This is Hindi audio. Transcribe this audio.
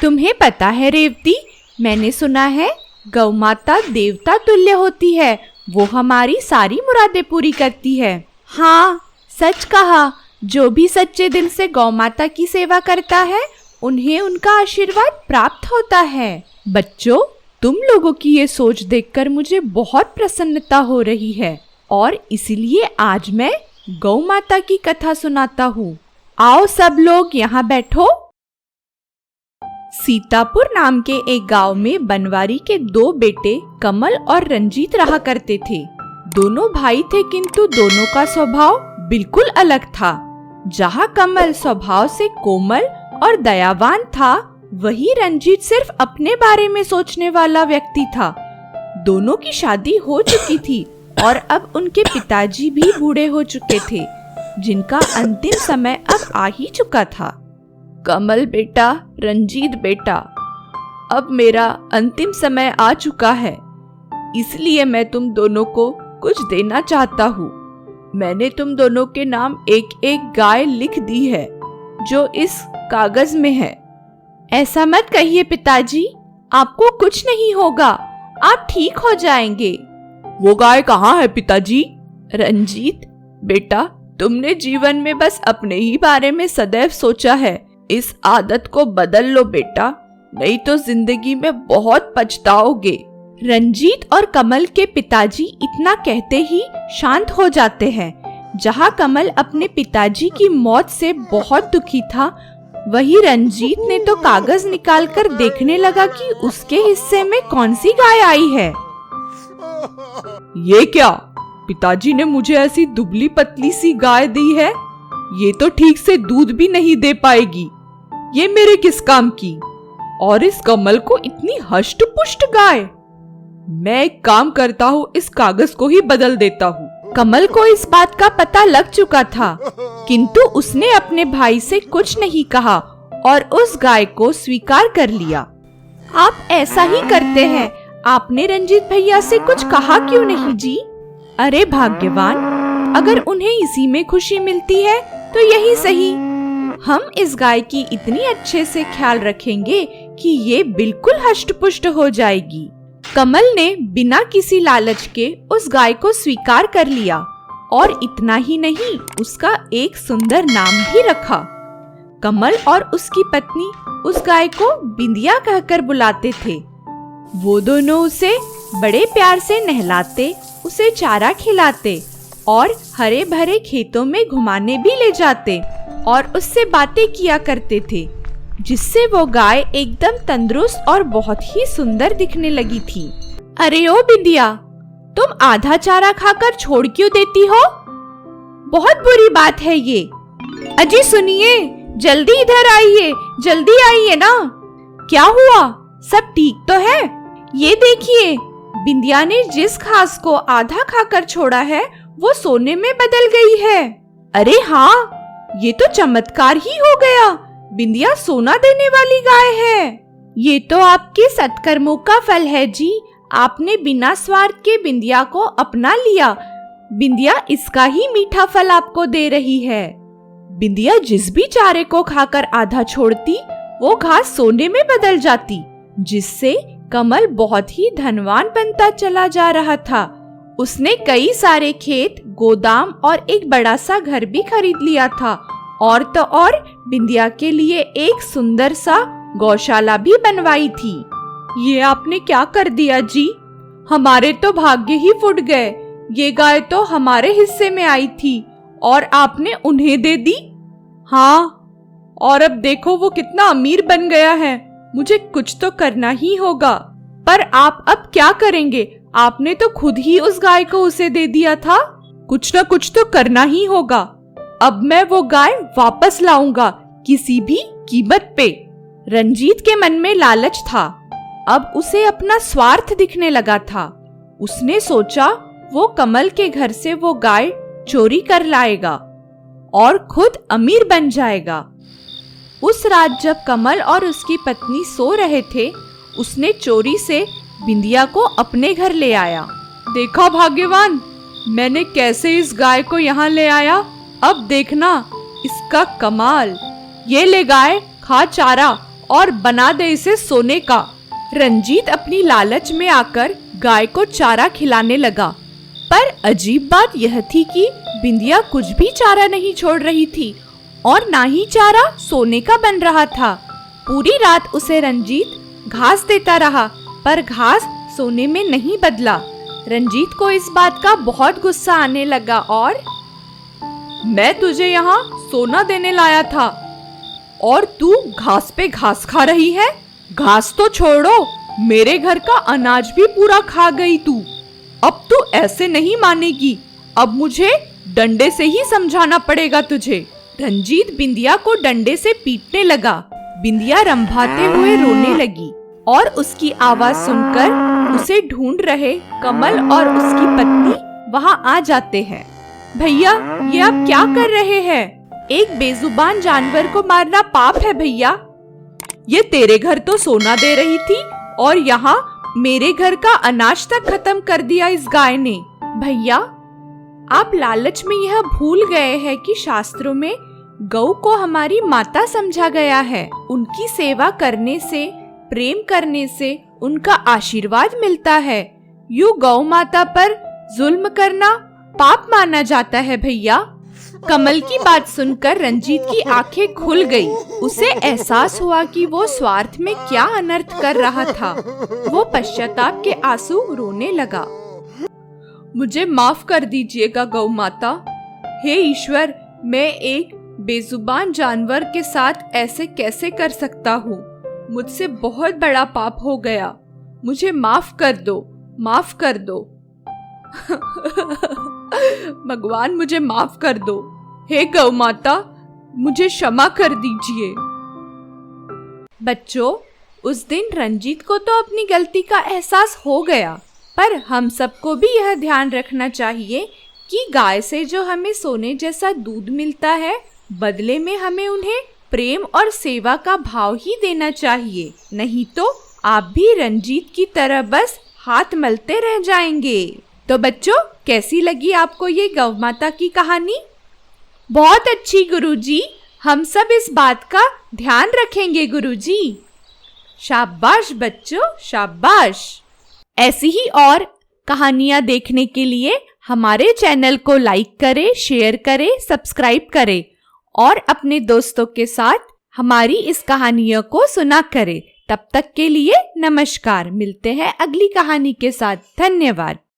तुम्हें पता है रेवती, मैंने सुना है गौ माता देवता तुल्य होती है। वो हमारी सारी मुरादें पूरी करती है। हाँ, सच कहा। जो भी सच्चे दिल से गौ माता की सेवा करता है उन्हें उनका आशीर्वाद प्राप्त होता है। बच्चों, तुम लोगों की ये सोच देखकर मुझे बहुत प्रसन्नता हो रही है और इसीलिए आज मैं गौ माता की कथा सुनाता हूँ। आओ सब लोग यहाँ बैठो। सीतापुर नाम के एक गांव में बनवारी के 2 बेटे कमल और रंजीत रहा करते थे। दोनों भाई थे, किंतु दोनों का स्वभाव बिल्कुल अलग था। जहाँ कमल स्वभाव से कोमल और दयावान था, वहीं रंजीत सिर्फ अपने बारे में सोचने वाला व्यक्ति था। दोनों की शादी हो चुकी थी और अब उनके पिताजी भी बूढ़े हो चुके थे, जिनका अंतिम समय अब आ ही चुका था। कमल बेटा, रंजीत बेटा, अब मेरा अंतिम समय आ चुका है, इसलिए मैं तुम दोनों को कुछ देना चाहता हूँ। मैंने तुम दोनों के नाम एक एक गाय लिख दी है, जो इस कागज में है। ऐसा मत कहिए पिताजी, आपको कुछ नहीं होगा, आप ठीक हो जाएंगे। वो गाय कहाँ है पिताजी? रंजीत बेटा, तुमने जीवन में बस अपने ही बारे में सदैव सोचा है। इस आदत को बदल लो बेटा, नहीं तो जिंदगी में बहुत पछताओगे। रंजीत और कमल के पिताजी इतना कहते ही शांत हो जाते हैं। जहाँ कमल अपने पिताजी की मौत से बहुत दुखी था, वही रंजीत ने तो कागज निकालकर देखने लगा कि उसके हिस्से में कौन सी गाय आई है। ये क्या? पिताजी ने मुझे ऐसी दुबली पतली सी गाय दी है। ये तो ठीक से दूध भी नहीं दे पाएगी। ये मेरे किस काम की? और इस कमल को इतनी हष्ट पुष्ट गाय। मैं एक काम करता हूँ, इस कागज को ही बदल देता हूँ। कमल को इस बात का पता लग चुका था, किंतु उसने अपने भाई से कुछ नहीं कहा और उस गाय को स्वीकार कर लिया। आप ऐसा ही करते हैं, आपने रंजीत भैया से कुछ कहा क्यों नहीं जी? अरे भाग्यवान, अगर उन्हें इसी में खुशी मिलती है तो यही सही। हम इस गाय की इतनी अच्छे से ख्याल रखेंगे कि ये बिल्कुल हष्ट पुष्ट हो जाएगी। कमल ने बिना किसी लालच के उस गाय को स्वीकार कर लिया और इतना ही नहीं, उसका एक सुंदर नाम भी रखा। कमल और उसकी पत्नी उस गाय को बिंदिया कहकर बुलाते थे। वो दोनों उसे बड़े प्यार से नहलाते, उसे चारा खिलाते और हरे भरे खेतों में घुमाने भी ले जाते और उससे बातें किया करते थे, जिससे वो गाय एकदम तंदुरुस्त और बहुत ही सुंदर दिखने लगी थी। अरे ओ बिंदिया, तुम आधा चारा खाकर छोड़ क्यों देती हो? बहुत बुरी बात है ये। अजी सुनिए, जल्दी इधर आइए, जल्दी आइए ना। क्या हुआ? सब ठीक तो है? ये देखिए, बिंदिया ने जिस घास को आधा खाकर छोड़ा है वो सोने में बदल गई है। अरे हाँ, ये तो चमत्कार ही हो गया। बिंदिया सोना देने वाली गाय है। ये तो आपके सत्कर्मों का फल है जी। आपने बिना स्वार्थ के बिंदिया को अपना लिया। बिंदिया इसका ही मीठा फल आपको दे रही है। बिंदिया जिस भी चारे को खाकर आधा छोड़ती, वो घास सोने में बदल जाती, जिससे कमल बहुत ही धनवान बनता चला जा रहा था। उसने कई सारे खेत, गोदाम और एक बड़ा सा घर भी खरीद लिया था और तो और बिंदिया के लिए एक सुंदर सा गौशाला भी बनवाई थी। ये आपने क्या कर दिया जी? हमारे तो भाग्य ही फूट गए। ये गाय तो हमारे हिस्से में आई थी और आपने उन्हें दे दी। हाँ, और अब देखो वो कितना अमीर बन गया है। मुझे कुछ तो करना ही होगा। पर आप अब क्या करेंगे? आपने तो खुद ही उस गाय को उसे दे दिया था। कुछ ना कुछ तो करना ही होगा। अब मैं वो गाय वापस लाऊंगा, किसी भी कीमत पे। रंजीत के मन में लालच था। अब उसे अपना स्वार्थ दिखने लगा था। उसने सोचा वो कमल के घर से वो गाय चोरी कर लाएगा और खुद अमीर बन जाएगा। उस रात जब कमल और उसकी पत्नी सो रहे थे, उसने चोरी से बिंदिया को अपने घर ले आया। देखा भाग्यवान, मैंने कैसे इस गाय को यहाँ ले आया। अब देखना इसका कमाल। ये ले गाय, खा चारा और बना दे इसे सोने का। रंजीत अपनी लालच में आकर गाय को चारा खिलाने लगा, पर अजीब बात यह थी कि बिंदिया कुछ भी चारा नहीं छोड़ रही थी और ना ही चारा सोने का बन रहा था। पूरी रात उसे रंजीत घास देता रहा, पर घास सोने में नहीं बदला। रंजीत को इस बात का बहुत गुस्सा आने लगा और मैं तुझे यहाँ सोना देने लाया था और तू घास पे घास खा रही है। घास तो छोड़ो, मेरे घर का अनाज भी पूरा खा गई तू। अब तू ऐसे नहीं मानेगी, अब मुझे डंडे से ही समझाना पड़ेगा तुझे। रंजीत बिंदिया को डंडे से पीटने लगा। बिंदिया रंभाते हुए रोने लगी और उसकी आवाज सुनकर उसे ढूंढ रहे कमल और उसकी पत्नी वहां आ जाते हैं। भैया, ये आप क्या कर रहे हैं? एक बेजुबान जानवर को मारना पाप है भैया। ये तेरे घर तो सोना दे रही थी और यहाँ मेरे घर का अनाज तक खत्म कर दिया इस गाय ने। भैया, आप लालच में यह भूल गए हैं कि शास्त्रों में गौ को हमारी माता समझा गया है। उनकी सेवा करने से, प्रेम करने से उनका आशीर्वाद मिलता है। यूं गौ माता पर जुल्म करना पाप माना जाता है भैया। कमल की बात सुनकर रंजीत की आंखें खुल गई। उसे एहसास हुआ कि वो स्वार्थ में क्या अनर्थ कर रहा था। वो पश्चाताप के आंसू रोने लगा। मुझे माफ कर दीजिएगा गौ माता। हे ईश्वर, मैं एक बेजुबान जानवर के साथ ऐसे कैसे कर सकता हूँ? मुझसे बहुत बड़ा पाप हो गया। मुझे माफ कर दो, माफ कर दो। भगवान, मुझे माफ कर दो। हे गौ माता, मुझे क्षमा कर दीजिए। बच्चों, उस दिन रंजीत को तो अपनी गलती का एहसास हो गया, पर हम सबको भी यह ध्यान रखना चाहिए कि गाय से जो हमें सोने जैसा दूध मिलता है, बदले में हमें उन्हें प्रेम और सेवा का भाव ही देना चाहिए। नहीं तो आप भी रंजीत की तरह बस हाथ मलते रह जाएंगे। तो बच्चों, कैसी लगी आपको ये गौ माता की कहानी? बहुत अच्छी गुरुजी, हम सब इस बात का ध्यान रखेंगे गुरुजी। शाबाश बच्चों, शाबाश। ऐसी ही और कहानियां देखने के लिए हमारे चैनल को लाइक करें, शेयर करें, सब्सक्राइब करें और अपने दोस्तों के साथ हमारी इस कहानियों को सुना करें। तब तक के लिए नमस्कार। मिलते हैं अगली कहानी के साथ। धन्यवाद।